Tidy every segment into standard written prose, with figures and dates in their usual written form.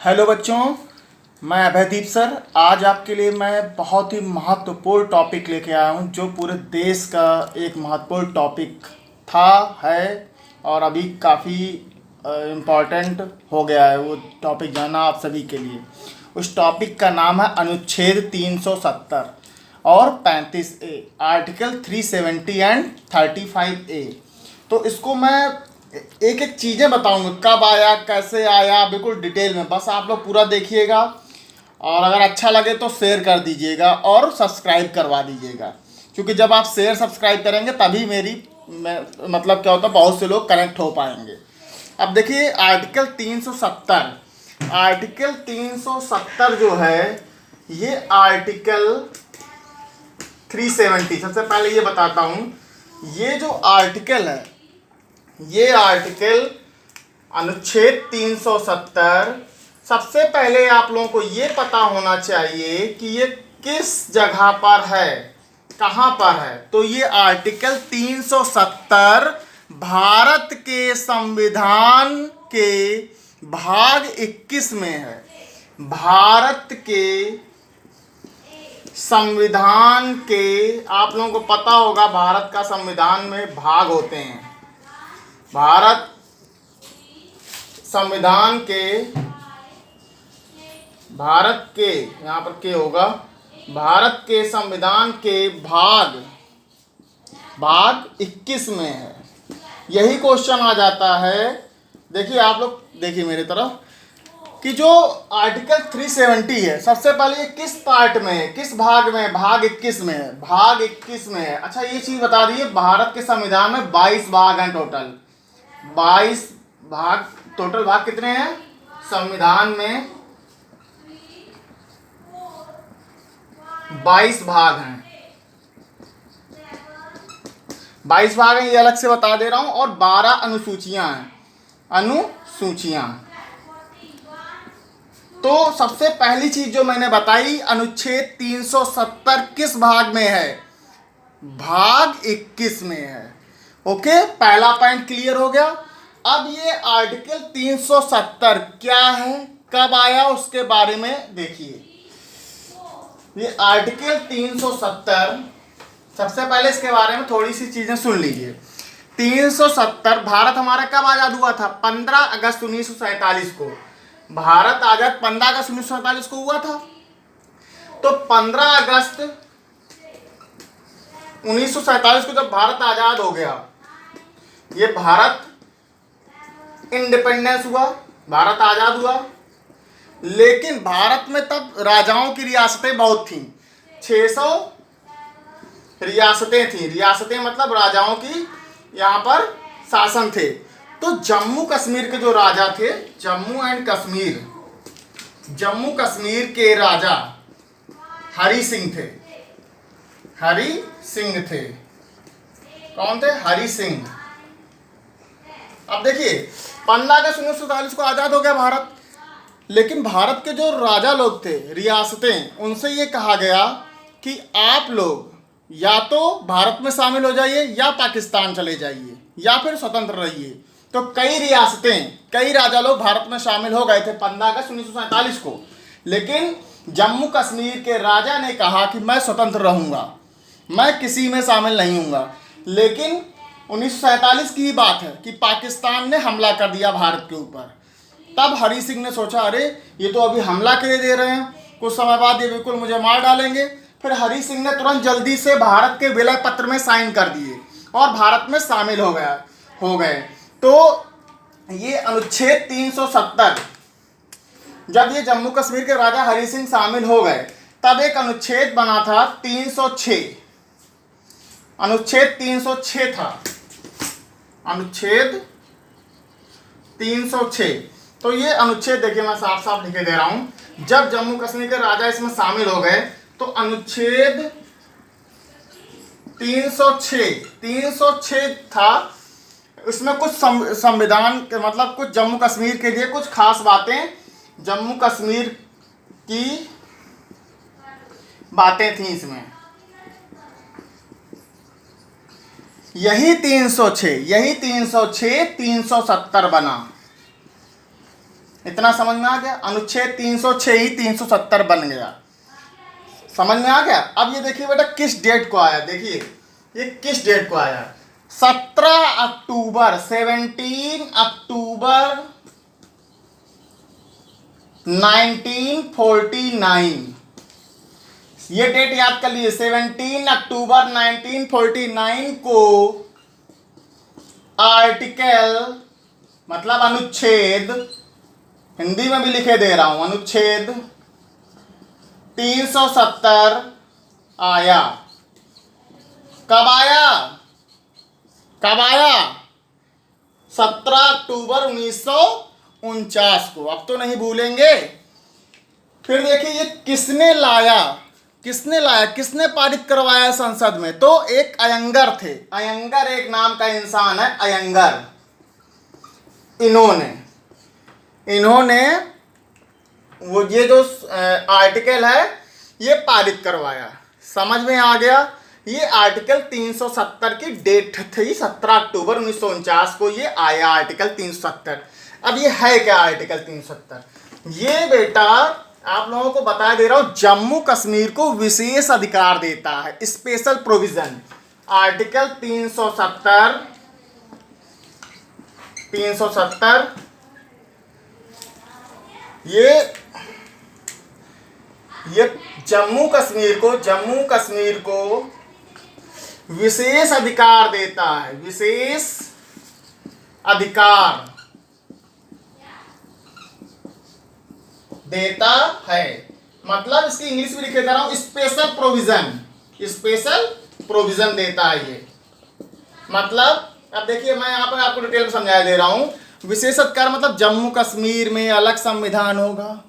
Hello बच्चों, मैं अभयदीप sir. आज आपके लिए मैं बहुत ही महत्वपूर्ण टॉपिक लेके आया हूँ जो पूरे देश का एक महत्वपूर्ण टॉपिक था, है और अभी काफ़ी इम्पॉर्टेंट हो गया है वो टॉपिक जानना आप सभी के लिए। उस टॉपिक का नाम है अनुच्छेद 370 और 35A, आर्टिकल 370 एंड 35A। तो इसको मैं एक एक चीज़ें बताऊंगा, कब आया, कैसे आया, बिल्कुल डिटेल में। बस आप लोग पूरा देखिएगा और अगर अच्छा लगे तो शेयर कर दीजिएगा और सब्सक्राइब करवा दीजिएगा, क्योंकि जब आप शेयर सब्सक्राइब करेंगे तभी मतलब क्या होता है, बहुत से लोग कनेक्ट हो पाएंगे। अब देखिए आर्टिकल 370 जो है, ये आर्टिकल 370। सबसे पहले ये बताता हूँ, ये जो आर्टिकल है, ये आर्टिकल अनुच्छेद 370, सबसे पहले आप लोगों को ये पता होना चाहिए कि ये किस जगह पर है, कहाँ पर है। तो ये आर्टिकल 370 भारत के संविधान के भाग 21 में है। भारत के संविधान के, आप लोगों को पता होगा भारत का संविधान में भाग होते हैं। भारत संविधान के, भारत के, यहाँ पर के होगा, भारत के संविधान के भाग 21 में है। यही क्वेश्चन आ जाता है। देखिए आप लोग देखिए मेरी तरफ कि जो आर्टिकल 370 है, सबसे पहले ये किस पार्ट में है, किस भाग में है? भाग 21 में है। भाग 21 में है। अच्छा ये चीज़ बता दीजिए, भारत के संविधान में 22 भाग हैं टोटल। 22 भाग, टोटल भाग कितने हैं संविधान में? 22 भाग हैं। 22 भाग हैं, ये अलग से बता दे रहा हूं। और 12 अनुसूचियां हैं, अनुसूचियां। तो सबसे पहली चीज जो मैंने बताई, अनुच्छेद 370 किस भाग में है? भाग 21 में है। ओके, पहला पॉइंट क्लियर हो गया। अब ये आर्टिकल 370 क्या है, कब आया, उसके बारे में देखिए। ये आर्टिकल 370, सबसे पहले इसके बारे में थोड़ी सी चीजें सुन लीजिए। 370, भारत हमारा कब आजाद हुआ था? 15 अगस्त 1947 को। भारत आजाद 15 अगस्त 1947 को हुआ था। तो 15 अगस्त 1947 को जब भारत आजाद हो गया, ये भारत इंडिपेंडेंस हुआ, भारत आजाद हुआ। लेकिन भारत में तब राजाओं की रियासतें बहुत थीं, 600 रियासतें थीं। रियासतें मतलब राजाओं की यहाँ पर शासन थे। तो जम्मू कश्मीर के जो राजा थे, जम्मू एंड कश्मीर, जम्मू कश्मीर के राजा हरि सिंह थे। हरि सिंह थे। कौन थे? हरि सिंह। अब देखिए 15 अगस्त 1947 को आजाद हो गया भारत, लेकिन भारत के जो राजा लोग थे, रियासतें, उनसे ये कहा गया कि आप लोग या तो भारत में शामिल हो जाइए या पाकिस्तान चले जाइए या फिर स्वतंत्र रहिए। तो कई रियासतें, कई राजा लोग भारत में शामिल हो गए थे 15 अगस्त 1947 को। लेकिन जम्मू कश्मीर के राजा ने कहा कि मैं स्वतंत्र रहूँगा, मैं किसी में शामिल नहीं होऊंगा। लेकिन 1947 की ही बात है कि पाकिस्तान ने हमला कर दिया भारत के ऊपर। तब हरि सिंह ने सोचा, अरे ये तो अभी हमला के दे रहे हैं, कुछ समय बाद ये बिल्कुल मुझे मार डालेंगे। फिर हरि सिंह ने तुरंत जल्दी से भारत के विलय पत्र में साइन कर दिए और भारत में शामिल हो गए। तो ये अनुच्छेद 370, जब ये जम्मू कश्मीर के राजा हरि सिंह शामिल हो गए, तब एक अनुच्छेद बना था 306। अनुच्छेद 306 था, अनुच्छेद 306। तो ये अनुच्छेद देखिए, मैं साफ साफ लिखे दे रहा हूं। जब जम्मू कश्मीर के राजा इसमें शामिल हो गए तो अनुच्छेद 306 था। इसमें कुछ संविधान के मतलब कुछ जम्मू कश्मीर के लिए कुछ खास बातें, जम्मू कश्मीर की बातें थी इसमें। यही 306 370 बना। इतना समझ में आ गया। अनुच्छेद 306 ही 370 बन गया। समझ में आ गया। अब ये देखिए बेटा किस डेट को आया, देखिए ये किस डेट को आया, 17 अक्टूबर 1949। ये डेट याद कर लीजिए, 17 अक्टूबर 1949 को आर्टिकल मतलब अनुच्छेद, हिंदी में भी लिखे दे रहा हूं, अनुच्छेद 370 आया। कब आया? कब आया? 17 अक्टूबर 1949 को। अब तो नहीं भूलेंगे। फिर देखिए ये किसने लाया, किसने लाया, किसने पारित करवाया संसद में? तो एक अयंगर थे। अयंगर एक नाम का इंसान है, अयंगर। इन्होंने वो ये जो आर्टिकल है ये पारित करवाया। समझ में आ गया। ये आर्टिकल 370 की डेट थी, 17 अक्टूबर 1949 को ये आया आर्टिकल 370। अब ये है क्या आर्टिकल 370? ये बेटा आप लोगों को बता दे रहा हूं, जम्मू कश्मीर को विशेष अधिकार देता है, स्पेशल प्रोविजन। आर्टिकल 370 ये जम्मू कश्मीर को विशेष अधिकार देता है, विशेष अधिकार देता है। मतलब इसकी इंग्लिश में लिखे दे रहा हूं, स्पेशल प्रोविजन देता है ये। मतलब अब देखिए मैं यहाँ पर आपको डिटेल में समझा दे रहा हूं। विशेष अधिकार मतलब जम्मू कश्मीर में अलग संविधान होगा,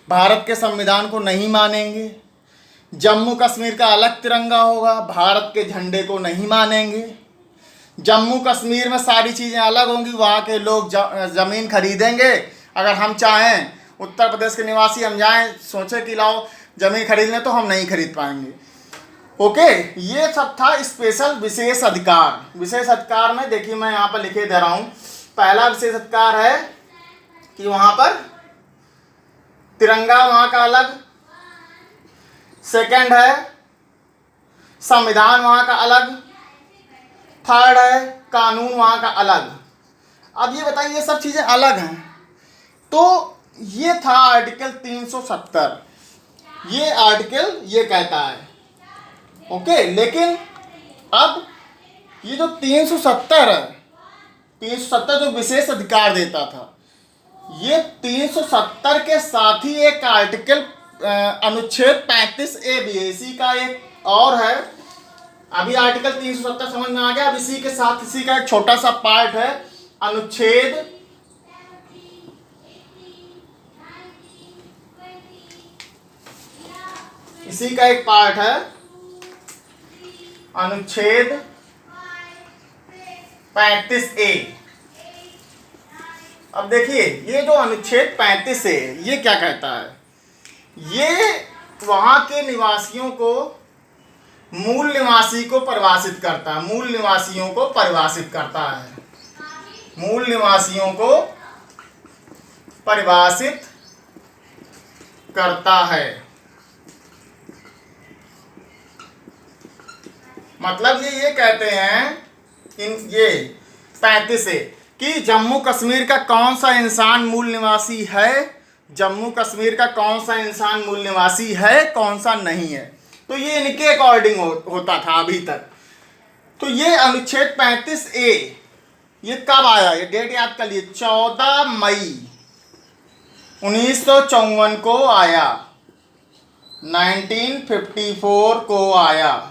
भारत के संविधान को नहीं मानेंगे। जम्मू कश्मीर का अलग तिरंगा होगा, भारत के झंडे को नहीं मानेंगे। जम्मू कश्मीर में सारी चीज़ें अलग होंगी, वहाँ के लोग ज़मीन खरीदेंगे। अगर हम चाहें उत्तर प्रदेश के निवासी हम जाएं सोचें कि लाओ ज़मीन खरीदने, तो हम नहीं खरीद पाएंगे। ओके, ये सब था स्पेशल विशेष अधिकार। विशेष अधिकार में देखिए मैं यहाँ पर लिखे दे रहा हूँ। पहला विशेष अधिकार है कि वहाँ पर तिरंगा वहाँ का अलग। सेकंड है संविधान वहाँ का अलग। थर्ड है कानून वहाँ का अलग। अब ये बताइए ये सब चीज़ें अलग हैं, तो ये था आर्टिकल 370। ये आर्टिकल ये कहता है। ओके, लेकिन अब ये जो 370 है, 370 जो विशेष अधिकार देता था, ये 370 के साथ ही एक आर्टिकल अनुच्छेद 35A भी है, इसी का एक और है। अभी आर्टिकल 370 समझ में आ गया। अब इसी के साथ इसी का एक छोटा सा पार्ट है अनुच्छेद इसी का एक पार्ट है अनुच्छेद 35A। अब देखिए ये जो अनुच्छेद 35 है ये क्या कहता है? ये वहां के निवासियों को, मूल निवासी को परिभाषित करता है। मूल निवासियों को परिभाषित करता है। मूल निवासियों को परिभाषित करता है। मतलब ये कहते हैं ये 35 है कि जम्मू कश्मीर का कौन सा इंसान मूल निवासी है, जम्मू कश्मीर का कौन सा इंसान मूल निवासी है, कौन सा नहीं है। तो ये इनके अकॉर्डिंग होता था अभी तक। तो ये अनुच्छेद 35A ये कब आया? ये डेट याद कर लिए, 14 मई 1954 को आया, 1954 को आया।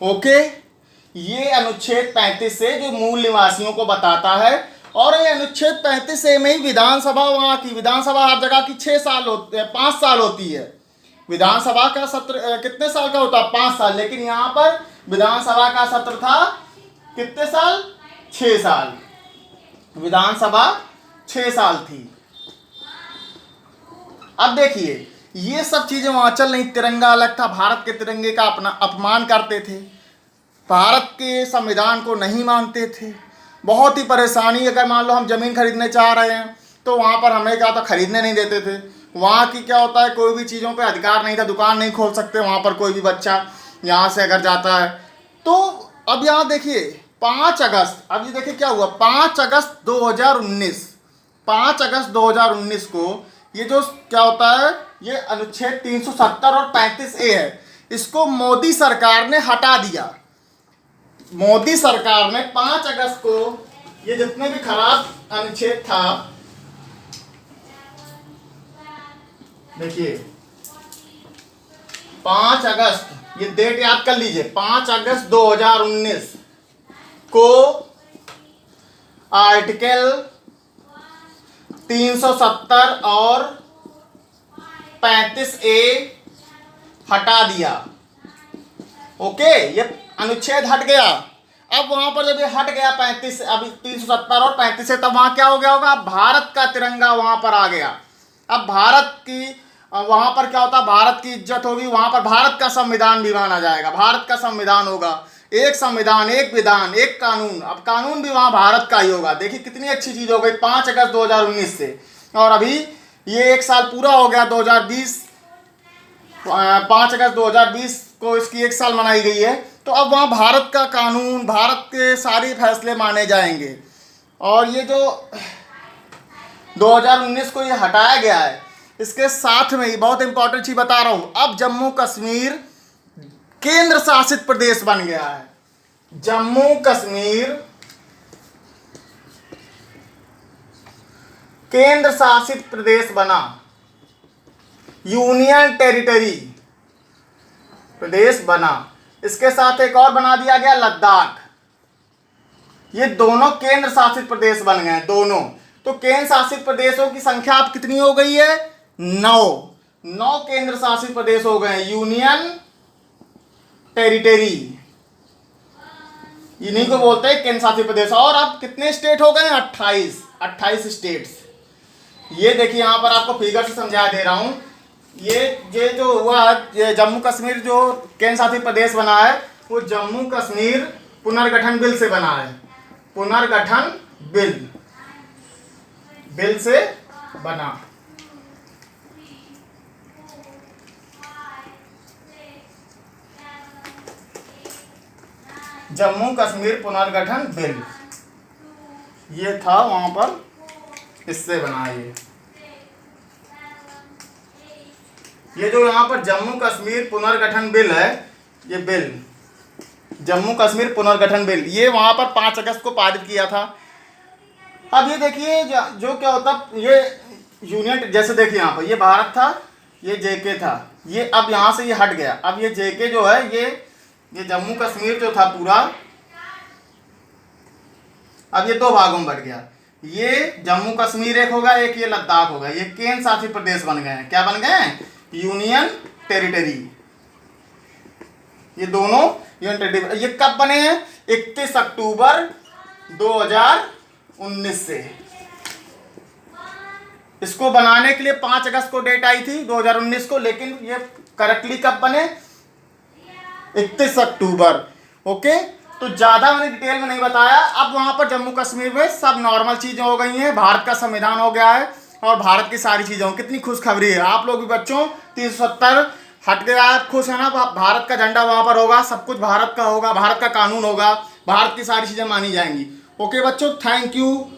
ओके, ये अनुच्छेद 35 से जो मूल निवासियों को बताता है। और ये अनुच्छेद 35A में ही विधानसभा, वहाँ की विधानसभा हर जगह की 5 साल होती है। विधानसभा का सत्र कितने साल का होता है? 5 साल। लेकिन यहाँ पर विधानसभा का सत्र था कितने साल? 6 साल। विधानसभा 6 साल थी। अब देखिए ये सब चीजें वहां चल नहीं। तिरंगा अलग था, भारत के तिरंगे का अपना अपमान करते थे, भारत के संविधान को नहीं मानते थे। बहुत ही परेशानी। अगर मान लो हम ज़मीन खरीदने चाह रहे हैं तो वहाँ पर हमें क्या होता, खरीदने नहीं देते थे। वहाँ की क्या होता है, कोई भी चीज़ों पे अधिकार नहीं था, दुकान नहीं खोल सकते वहाँ पर कोई भी बच्चा यहाँ से अगर जाता है तो। अब यहाँ देखिए 5 अगस्त, अब ये देखिए क्या हुआ, 5 अगस्त 2019, 5 अगस्त 2019 को ये जो क्या होता है, ये अनुच्छेद 370 और 35A है, इसको मोदी सरकार ने हटा दिया। मोदी सरकार ने 5 अगस्त को ये जितने भी खराब अनुच्छेद था, देखिए 5 अगस्त, ये डेट याद कर लीजिए, 5 अगस्त 2019 को आर्टिकल 370 और 35A हटा दिया। ओके, ये अनुच्छेद हट गया। अब वहां पर जब ये हट गया 35, अभी 370 और 35 से, तब वहां क्या हो गया होगा, अब भारत का तिरंगा वहां पर आ गया। अब भारत की वहां पर क्या होता, भारत की इज्जत होगी, वहां पर भारत का संविधान भी माना जाएगा, भारत का संविधान होगा, एक संविधान, एक विधान, एक कानून। अब कानून भी वहां भारत का ही होगा। देखिए कितनी अच्छी चीज हो गई 5 अगस्त 2019 से। और अभी ये 1 साल पूरा हो गया 2020, 5 अगस्त 2020 को इसकी 1 साल मनाई गई है। तो अब वहाँ भारत का कानून, भारत के सारे फैसले माने जाएंगे। और ये जो 2019 को ये हटाया गया है, इसके साथ में ही बहुत इंपॉर्टेंट चीज बता रहा हूँ, अब जम्मू कश्मीर केंद्र शासित प्रदेश बन गया है। जम्मू कश्मीर केंद्र शासित प्रदेश बना, यूनियन टेरिटरी प्रदेश बना। इसके साथ एक और बना दिया गया, लद्दाख। ये दोनों केंद्र शासित प्रदेश बन गए हैं, दोनों। तो केंद्र शासित प्रदेशों की संख्या अब कितनी हो गई है, 9 केंद्र शासित प्रदेश हो गए, यूनियन टेरिटरी, इन्हीं को बोलते हैं केंद्र शासित प्रदेश। और अब कितने स्टेट हो गए, 28 स्टेट्स। ये देखिए यहां पर आपको फिगर से समझा दे रहा हूं। ये जो हुआ, ये जम्मू कश्मीर जो केंद्र शासित प्रदेश बना है, वो जम्मू कश्मीर पुनर्गठन बिल से बना है, पुनर्गठन बिल से बना। जम्मू कश्मीर पुनर्गठन बिल ये था वहां पर, इससे बना ये जो यहाँ पर जम्मू कश्मीर पुनर्गठन बिल है, ये बिल जम्मू कश्मीर पुनर्गठन बिल, ये वहाँ पर 5 अगस्त को पारित किया था। अब ये देखिए जो क्या होता, ये यूनियन, जैसे देखिए यहाँ पर ये भारत था, ये जेके था, ये अब यहाँ से ये हट गया। अब ये जेके जो है, ये जम्मू कश्मीर जो था पूरा, अब ये 2 भागों में बट गया। ये जम्मू कश्मीर एक होगा, एक ये लद्दाख होगा। ये केंद्र शासित प्रदेश बन गए हैं। क्या बन गए हैं, यूनियन टेरिटरी। ये दोनों यूनियन टेरिटरी। ये कब बने हैं, 31 अक्टूबर 2019 से। इसको बनाने के लिए 5 अगस्त को डेट आई थी 2019 को, लेकिन ये करेक्टली कब बने, 31 अक्टूबर। ओके, तो ज़्यादा मैंने डिटेल में नहीं बताया। अब वहाँ पर जम्मू कश्मीर में सब नॉर्मल चीज़ें हो गई हैं, भारत का संविधान हो गया है और भारत की सारी चीज़ें हो। कितनी खुशखबरी है, आप लोग भी बच्चों, 370 हट गया, आप खुश है ना। भारत का झंडा वहाँ पर होगा, सब कुछ भारत का होगा, भारत का कानून होगा, भारत की सारी चीज़ें मानी जाएंगी। ओके बच्चों, थैंक यू।